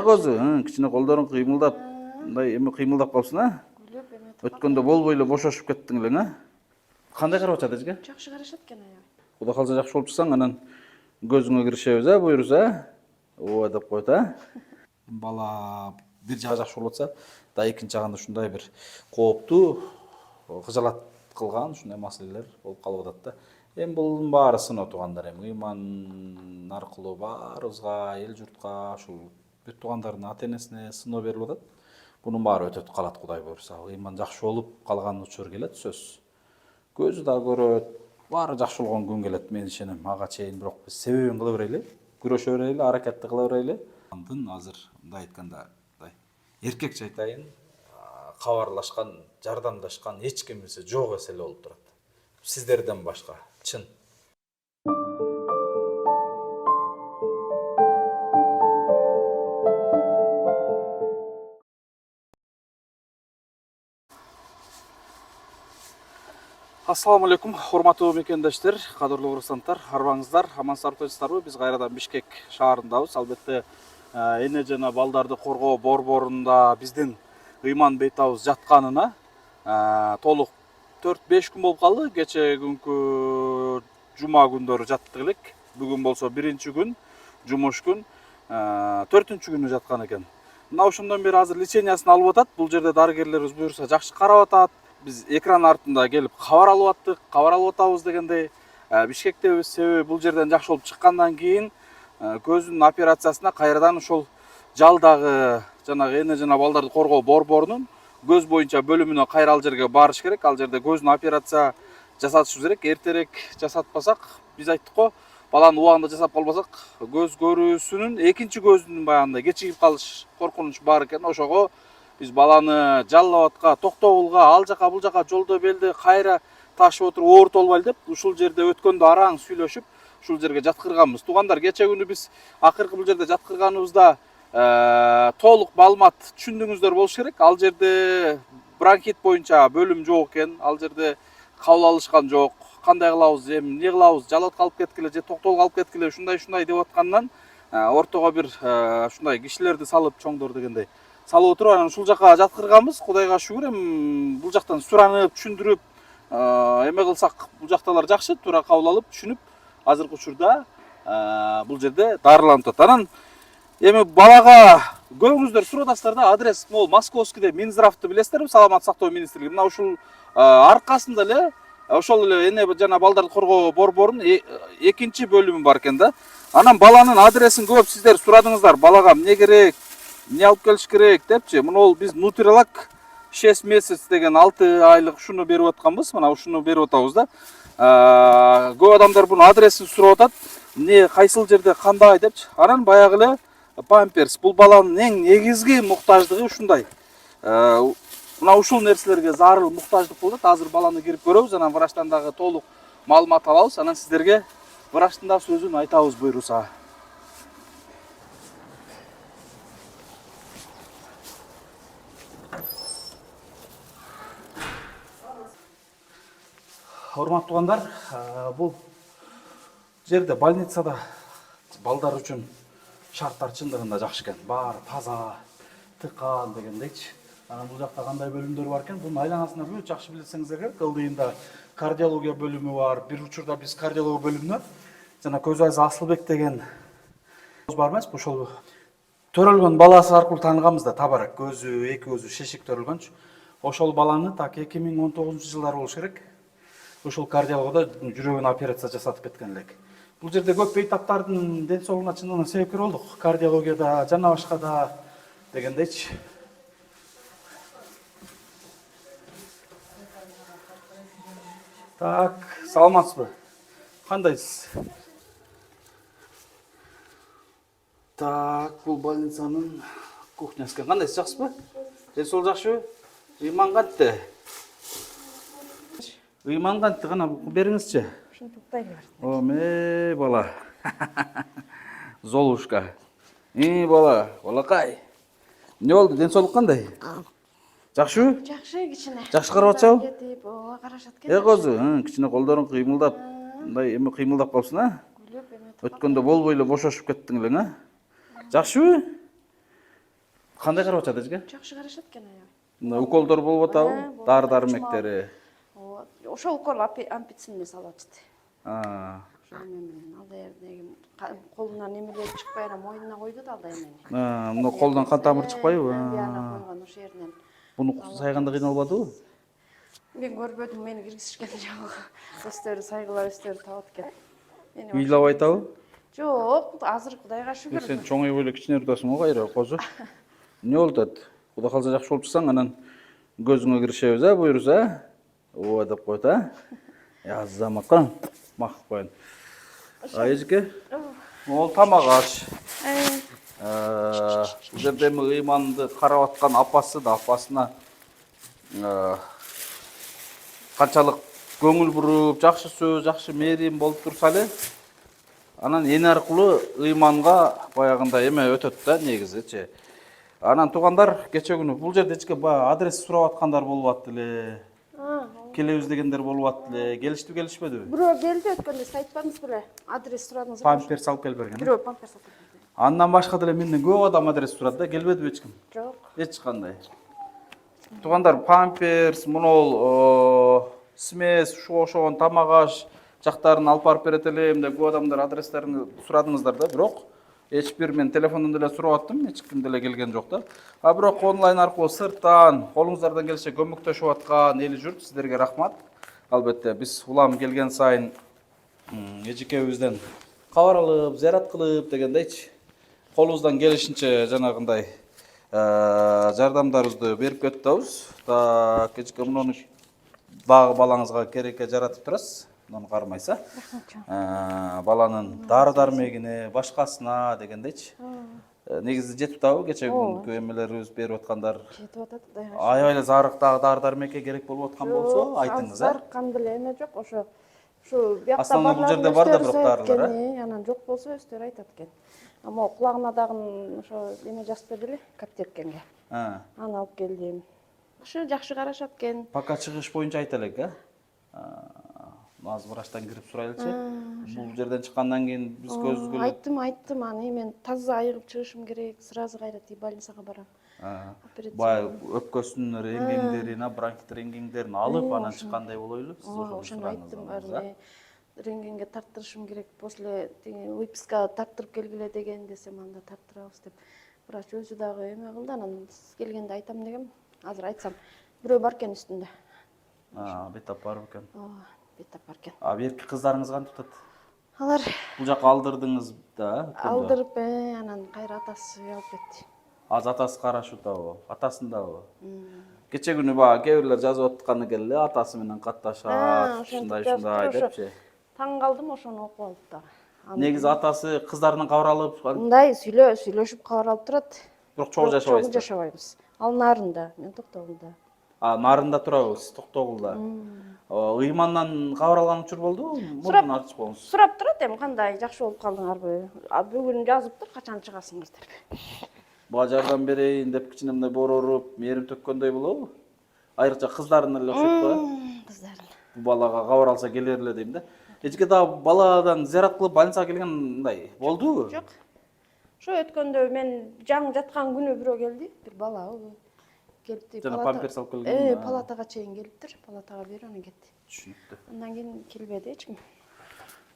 козу, кичине колдоруң кыймылдап, мындай эми кыймылдап калсын, а? Өткөндө болбой эле бошошуп кеттиң элең, а? Кандай карап атат эжге? Жакшы карашат экен аябай. Кудай калса жакшы болуп чыксаң, анан көзүңө киришебиз, а, буюрса, ооба деп коет, а? Бала бир жагы жакшы болуп атса, да экинчи жагында ушундай бир кооптуу кыжалат кылган ушундай маселелер болуп калып атат да. Эми бунун баары сыноо туугандар, эми ыйман аркылуу баарыбызга, эл журтка, ушул бүт туугандардын ата энесине сыноо берилип атат. Бунун баары өтөт калат, Кудай буюрса. Ыйман жакшы болуп калган учур келет, сөзсүз. Көзү да көрөт, баары жакшы болгон күн келет, мен ишенем. Ага чейин бирок биз себебин кыла берели, күрөшө берели, аракетти кыла берели. Азыр мындай айтканда, эркекче айтайын, кабарлашкан, жардамдашкан эч кимиси жок эсе эле болуп турат. Сиздерден башка, чын. Ассаламу алейкум, урматтуу мекендештер, кадырлуу курсанттар, арбаңыздар, амансыздарбы, өтөсүздарбы? Биз кайрадан Бишкек шаарындабыз. Албетте, эне жана балдарды коргоо борборунда биздин ыйман бейтабыз жатканына толук 4-5 күн болуп калды. Кече күнкү жума күндөрү жаттык элек. Бүгүн болсо биринчи күн, жумуш күн, 4-күнү жаткан экен. Мына ошондон бери азыр лечениясын алып атат. Бул жерде дарыгерлерибиз буюрса жакшы карап атат. Биз экран артында келип кабар алып аттык, кабар алып атабыз дегендей. Бишкектебиз, себеби бул жерден жакшы болуп чыккандан кийин көзүнүн операциясына кайрадан ошол жалдагы жанагы эне жана балдарды коргоо борборунун көз боюнча бөлүмүнө кайра ал жерге барыш керек. Ал жерде көзүн операция жасатышыбыз керек. Эртерээк жасатпасак, биз айттык го, баланы убагында жасап калбасак, көз көрүүсүнүн экинчи көзүнүн баягындай кечигип калыш коркунуч бар экен. Ошого биз баланы Жалал Абадка, Токтогулга, ал жака бул жака жолдо белди кайра ташып отуруп оорутуп албайлы деп, ушул жерде өткөндө араң сүйлөшүп, ушул жерге жаткырганбыз. Туугандар, кече күнү биз акыркы бул жерде жаткырганыбызда толук маалымат түшүндүңүздөр болуш керек. Ал жерде бронхит боюнча бөлүм жок экен, ал жерде кабыл алышкан жок. Кандай кылабыз, эми эмне кылабыз, Жалал Абадка алып кеткиле же Токтогулга алып кеткиле, ушундай деп аткандан ортого бир ушундай кишилерди салып, чоңдор дегендей салып отуруп, анан ушул жака жаткырганбыз. Кудайга шүгүр, эми бул жактан суранып, түшүндүрүп эме кылсак, бул жакталар жакшы, туура кабыл алып, түшүнүп, азыркы учурда бул жерде дарыланып атат. Анан эми балага көбүңүздөр сурап атасыздар да, адрес могул Московскийде Минздравды билесиздерби, Саламаттык сактоо министрлиги. Мына ушул аркасында эле ошол эле эне жана балдарды коргоо борборунун экинчи бөлүмү бар экен да. Анан баланын адресин көп сиздер сурадыңыздар. Балага эмне керек, эмне алып келиш керек депчи. Мына биз Нутрилак 6 месяц деген 6 айлык ушуну берип атканбыз. Мына ушуну берип атабыз да. Көп адамдар бунун адресин сурап атат. Эмне, кайсыл жерде, кандай депчи. Анан баягы эле памперс, бул баланын эң негизги муктаждыгы ушундай. Мына ушул нерселерге зарыл муктаждык болот. Азыр баланы кирип көрөбүз, анан врачтан дагы толук маалымат алабыз. Анан сиздерге врачтын да сөзүн айтабыз буйруса. Урматтуу туугандар, бул жерде больницада балдар үчүн шарттар чындыгында жакшы экен. Баары таза, тыкаан дегендейчи. Анан бул жакта кандай бөлүмдөр бар экен? Бунун айланасында бүт жакшы билсеңиздер керек. Ылдыйында кардиология бөлүмү бар. Бир учурда биз кардиология бөлүмүнө жана Көз Айзы Асылбек деген бар эмес, ошол төрөлгөн баласы аркылуу тааныганбыз да, табарак. Көзү, эки көзү шешик төрөлгөнчү. Ошол баланы так 2019-жылдары болуш керек. Ошол кардиологияда жүрөгүнө операция жасатып кеткен элек. Бул жерде көп бейтаптардын ден соолугуна чындыгында себепкер болдук. Кардиологияда, жана башка да дегендейчи. Так, саламатсызбы? Кандайсыз? Так, бул больницанын кухнясы экен. Кандайсыз, жакшысызбы? Ден соолук жакшыбы? Ыйман кантты? Ыйман кантты, кана бериңизчи. Ушуну туктай келер. Оме, бала. Золушка. Бала, балакай. Эмне болду? Ден соолук кандай? Жакшыбы? Жакшы, кичине. Жакшы карап атчабы? Кетип, ооба карашат экен. Козу, кичине колдоруң кыймылдап, мындай эми кыймылдап калсын, а? Күлүп эме. Өткөндө болбой эле бошошуп кеттиң элең, а? Жакшыбы? Кандай карап атат эжге? Жакшы карашат экен аябай. Мына уколдор болуп атабы? болуп Дары-дармектери. Ооба. Ошол укол ампицинди салып атышты. Ошо менен алдай колунан эмелер чыкпай эле мойнуна койду да алдай эмени. Мына колдон кан тамыры чыкпайбы? Бияна койгон ошол жеринен. Буну сайганда кыйналбадыбы? Мен көрбөдүм, мени киргизишкен жок. Өздөрү сайгылар, өздөрү табат экен. Ыйлап айтабы? Жок, азыр Кудайга шүгүр. Сен чоңойуп эле кичине турасың го кайра козу. Эмне болуп атат? Кудай калса жакшы болуп чыксаң, анан көзүңө киришебиз, буйруса? Ооба деп коет, Азаматка макып коеюн. Эжеке? Могул тамак аш. Бул жерде эми ыйманды карап аткан апасы да апасына канчалык көңүл буруп, жакшы сөз, жакшы мээрим болуп турса эле, анан эне аркылуу ыйманга баягындай эме өтөт да негизичи. Анан туугандар кече күнү бул жерде эчке баягы адрес сурап аткандар болуп атты эле. Келебиз дегендер болуп атты эле. Келиштиби, келишпедиби? Бирөө келди өткөндө, сиз айтпадыңыз беле? Адрес сурадыңыз. Памперс алып келип берген. Бирөө памперс алып келди. Андан башка деле менден көп адам адрес сурады да, келбедиби эч ким? Жок. Эч кандай. Туугандар, памперс, мунул смес, ошогон тамак аш жактарын алып барып берет элем деп көп адамдар адрестерин сурадыңыздар да, бирок эч бир мен телефондон деле сурап аттым, эч ким деле келген жок да. Бирок онлайн аркылуу сырттан колуңуздардан келсе көмөктөшүп аткан эли журт, сиздерге рахмат. Албетте биз улам келген сайын эжекебизден кабар алып, зыярат кылып дегендейчи колубуздан келишинче жанагындай жардамдарыбызды берип кетебиз. Так, эжеке муну дагы балаңызга керекке жаратып турасыз. Муну кармайса. Баланын дары-дармегине, башкасына дегендейчи. Негизи жетип атабы кече күнкү эмелерибиз берип аткандар? Жетип атат, Кудайга. Аябай эле зарыктагы дары-дармекке керек болуп аткан болсо айтыңыз, Зарыккан деле эме жок, ошо биякта Основной бул жерде бар да бирок дарылар, анан жок болсо өздөрү айтат экен. Ама кулагына дагы ошо эме жазып берди эле, каптиркенге. Аны алып келдим. Ошо жакшы карашат экен. Пока чыгыш боюнча айта элек, Назым врачтан кирип сурайлычы. Бул жерден чыккандан кийин биз көзүбүзгө Айттым, аны мен таза айыгып чыгышым керек, сразу кайра больницага барам. Баягы өпкөсүнүн рентгендерин, бронхит рентгендерин алып, анан чыккандай болойлу. Ошону айттым, рентгенге тарттырышым керек, после выписка тарттырып келгиле деген десем, анда тарттырабыз деп. Врач өзү дагы эме кылды, анан келгенде айтам дегем. Азыр айтсам, бирөө бар экен үстүндө. Бетап бар экен. Бетап бар экен. Берки кыздарыңыз кантип атат? Алар Бул жака алдырдыңыз да? алдырып, анан кайра атасы алып кетти. Азыр атасы карашуудабы, атасындабы? Кече күнү баягы кээ бирлер жазып аткан экен эле, атасы менен катташат, ушундай депчи. Таң калдым, ошону окуп алып дагы. Негизи атасы кыздарынан кабар алып, Мындай сүйлөшүп кабар алып турат. бирок чогуу жашабайсыздар. Жашабайбыз. Ал нарында, мен Токтогулда. Нарында турабыз, Токтогулда. Ыймандан кабар алган учур болдубу? Мурдун ачып коюңуз. Сурап турат эми, кандай жакшы болуп калдыңарбы? Бүгүн жазыптыр, качан чыгасыңар деп. Буга жардам берейин деп кичине мындай боороруп, мээрим төккөндөй болобу? Айрыкча кыздарына эле окшойт го? Кыздарына. Бул балага кабар алса келер эле дейм да. Эчке дагы баладан зыярат кылып больницага келген мындай болдубу? Жок. Ошо өткөндө мен жаңы жаткан күнү бирөө келди, бир бала келипти. Жана памперс алып келген. Палатага чейин келиптир, палатага берип анан кетти. Түшүнүктүү. Андан кийин келбеди эч ким.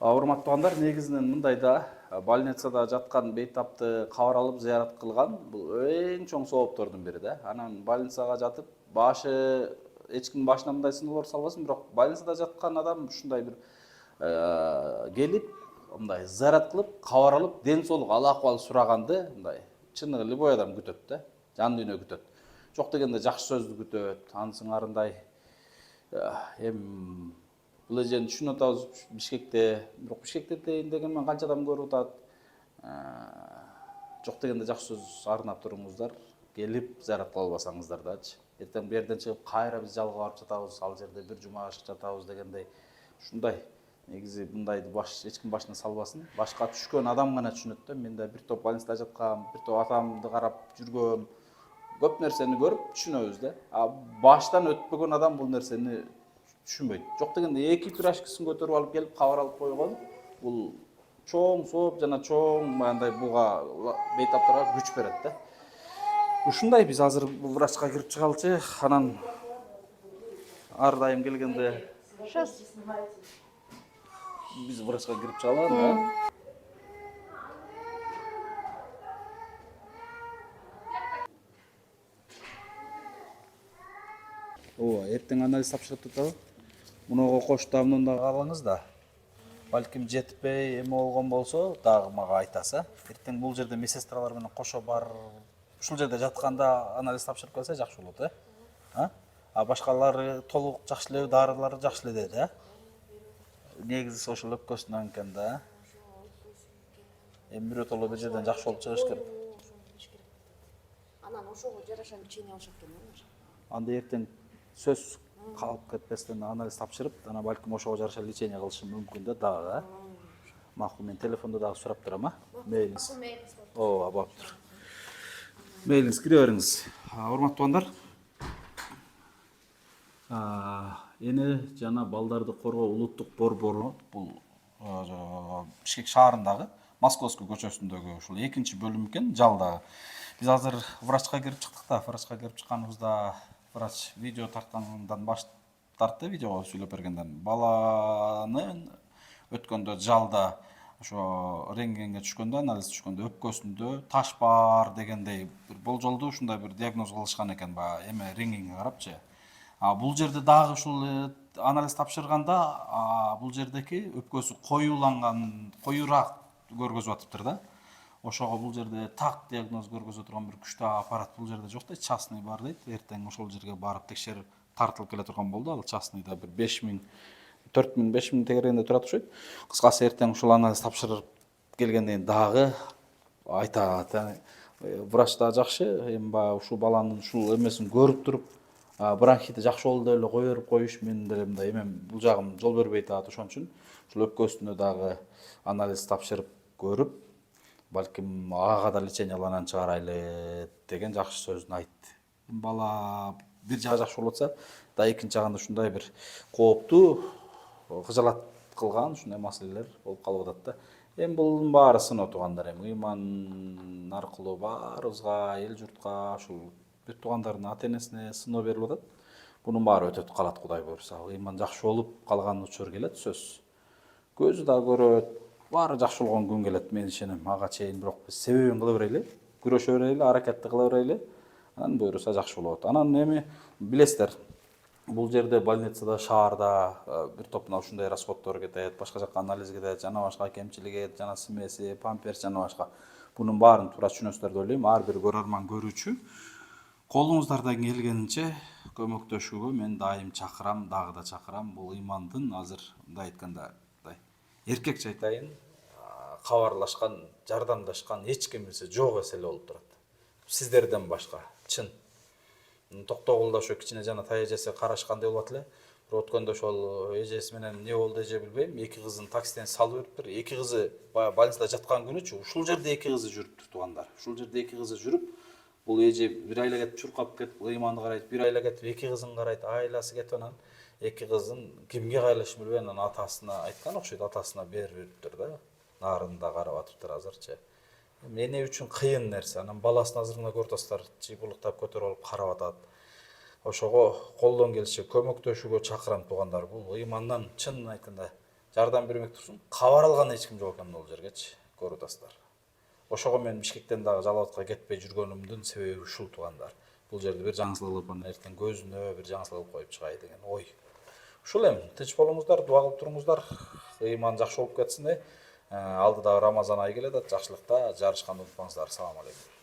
Урматтуугандар, негизинен мындай да, больницада жаткан бейтапты кабар алып зыярат кылган бул эң чоң сооптордун бири да. Анан больницага жатып, башы эч ким башына мындай сыноолор салбасын, бирок больницада жаткан адам ушундай бир келип, мындай зыярат кылып, кабар алып, ден соолук, ал-акыбал сураганды мындай чыныгы любой адам күтөт да, жан дүйнө күтөт. Жок дегенде жакшы сөздү күтөт, анын сыңарындай эми бул эжени түшүнүп атабыз Бишкекте, бирок Бишкекте деген мен канча адам көрүп атат. Жок дегенде жакшы сөз арнап туруңуздар, келип зыярат кыла албасаңыздар дачы. Эртең бу жерден чыгып кайра биз жалга барып жатабыз, ал жерде бир жума жатабыз дегендей ушундай. Негизи мындайды эч ким башына салбасын. Башка түшкөн адам гана түшүнөт да. Мен да бир топ больницада жаткам, бир топ атамды карап жүргөм. Көп нерсени көрүп түшүнөбүз да. Баштан өтпөгөн адам бул нерсени түшүнбөйт. Жок дегенде эки пирашкасын көтөрүп алып келип кабар алып койгон бул чоң сооп жана чоң мындай буга бейтаптарга күч берет да. Ушундай биз азыр врачка кирип чыгалчы, анан ар дайым келгенде Сейчас. биз врачка кирип чыгалалы да. Ооба, эртең анализ тапшырып атабы? Мунуга кошту амнан дагы алыңыз да. Балким жетпей эме болгон болсо, дагы мага айтасыз, а? Эртең бул жерде медсестралар менен кошо бар. Ушул жерде жатканда анализ тапшырып келсе жакшы болот, а? А башкалары толук жакшы эле, дарылары жакшы эле деди, а? Негизгиси ошол өпкөсүнөн экен да. Эми биротоло бир жерден жакшы болуп чыгыш керек. Анан ошого жараша лечение алышат экен алар. Анда эртең сөз калып кетпестен анализ тапшырып, анан балким ошого жараша лечение кылышым мүмкүн да дагы, а? Макул, мен телефондо дагы сурап турам, а? Мейлиңиз. Ооба, болуптур. Мейлиңиз, кире бериңиз. Урматтуу туугандар, эне жана балдарды коргоо улуттук борбору бул Бишкек шаарындагы Московский көчөсүндөгү ушул экинчи бөлүм экен, жалдагы. Биз азыр врачка кирип чыктык да, врачка кирип чыкканыбызда врач видео тарткандан баш тартты, видеого сүйлөп бергенден. Баланын өткөндө жалда ошо рентгенге түшкөндө, анализ түшкөндө өпкөсүндө таш бар дегендей бир болжолду ушундай бир диагноз кылышкан экен, баягы эме рентгенге карапчы. Бул жерде дагы ушул анализ тапшырганда, бул жердеки өпкөсү коюуланган, коюураак көргөзүп атыптыр да. Ошого бул жерде так диагноз көргөзө турган бир күчтүү аппарат бул жерде жок дейт, частный бар дейт. Эртең ошол жерге барып текшерип тартылып келе турган болду. Ал частныйда бир 5000, 4000, 5000 тегерегинде турат окшойт. Кыскасы эртең ушул анализ тапшырып келгенден дагы айтат. Врач да жакшы, эми баягы ушул баланын ушул эмесин көрүп туруп, бронхити жакшы болду деп эле кое берип коюш, менин деле мындай эмем бул жагым жол бербейт атат. Ошон үчүн ушул өпкөсүнө дагы анализ тапшырып көрүп, балким ага да лечение алып анан чыгарайлы деген жакшы сөзүн айтты. Бала бир жагы жакшы болуп атса, да экинчи жагында ушундай бир кооптуу кыжалат кылган ушундай маселелер болуп калып атат да. Эми бунун баары сыноо туугандар, эми ыйман аркылуу баарыбызга, эл журтка, ушул бир туугандардын ата энесине сыноо берилип атат. Бунун баары өтөт калат, Кудай буйрса. Ыйман жакшы болуп калган учур келет, сөзсүз. Көзү да көрөт, баары жакшы болгон күн келет, мен ишенем. Ага чейин бирок биз себебин кыла берели, күрөшө берели, аракетти кыла берели. Анан буйруса жакшы болот. Анан эми билесиздер, бул жерде больницада, шаарда бир топ мына ушундай расходдор кетет, башка жакка анализ кетет, жана башка кемчилиги, жана смеси, памперс, жана башка. Бунун баарын туура түшүнөсүздөр деп ойлойм. Ар бир көрөрман, көрүүчү колуңуздардан келгенинче көмөктөшүүгө мен дайым чакырам, дагы да чакырам. Бул ыймандын азыр мындай айтканда эркекче айтайын, кабарлашкан, жардамдашкан эч кимиси жок эсе эле болуп турат. Сиздерден башка, чын. Токтогулда ошо кичине жана тай эжеси карашкандай болуп атат эле. Бирок өткөндө ошол эжеси менен не болду эже билбейм, эки кызын таксиден салып бериптир. Эки кызы баягы больницада жаткан күнүчү, ушул жерде эки кызы жүрүптүр туугандар. Ушул жерде эки кызы жүрүп, бул эже бир айла кетип чуркап кетип, ыйманды карайт, бир айла кетип эки кызын карайт, айласы кетип анан эки кызын кимге кайрылышын билбей анан атасына айткан окшойт, атасына берип бериптир да. Нарында карап атыптыр азырчы. Эне үчүн кыйын нерсе. Анан баласын азыр мына көрүп атасыздар, чыйпылыктап көтөрүп алып карап атат. Ошого колдон келиши көмөктөшүүгө чакырам туугандар. Бул ыймандан чын айтканда жардам бермек турсун. Кабар алган эч ким жок экен бул жергечи, көрүп атасыздар. Ошого мен Бишкектен дагы Жалал Абадка кетпей жүргөнүмдүн себеби ушул туугандар. Бул жерде бир жаңсыздык кылып анан эртең көзүнө бир жаңсыздык кылып коюп чыгай деген ой. Ушул эми тынч болуңуздар, дуа кылып туруңуздар. Ыйман жакшы болуп кетсин. Алдыда Рамазан айы келет, жакшылыкта жарышканды унутпаңыздар. Салам алейкум.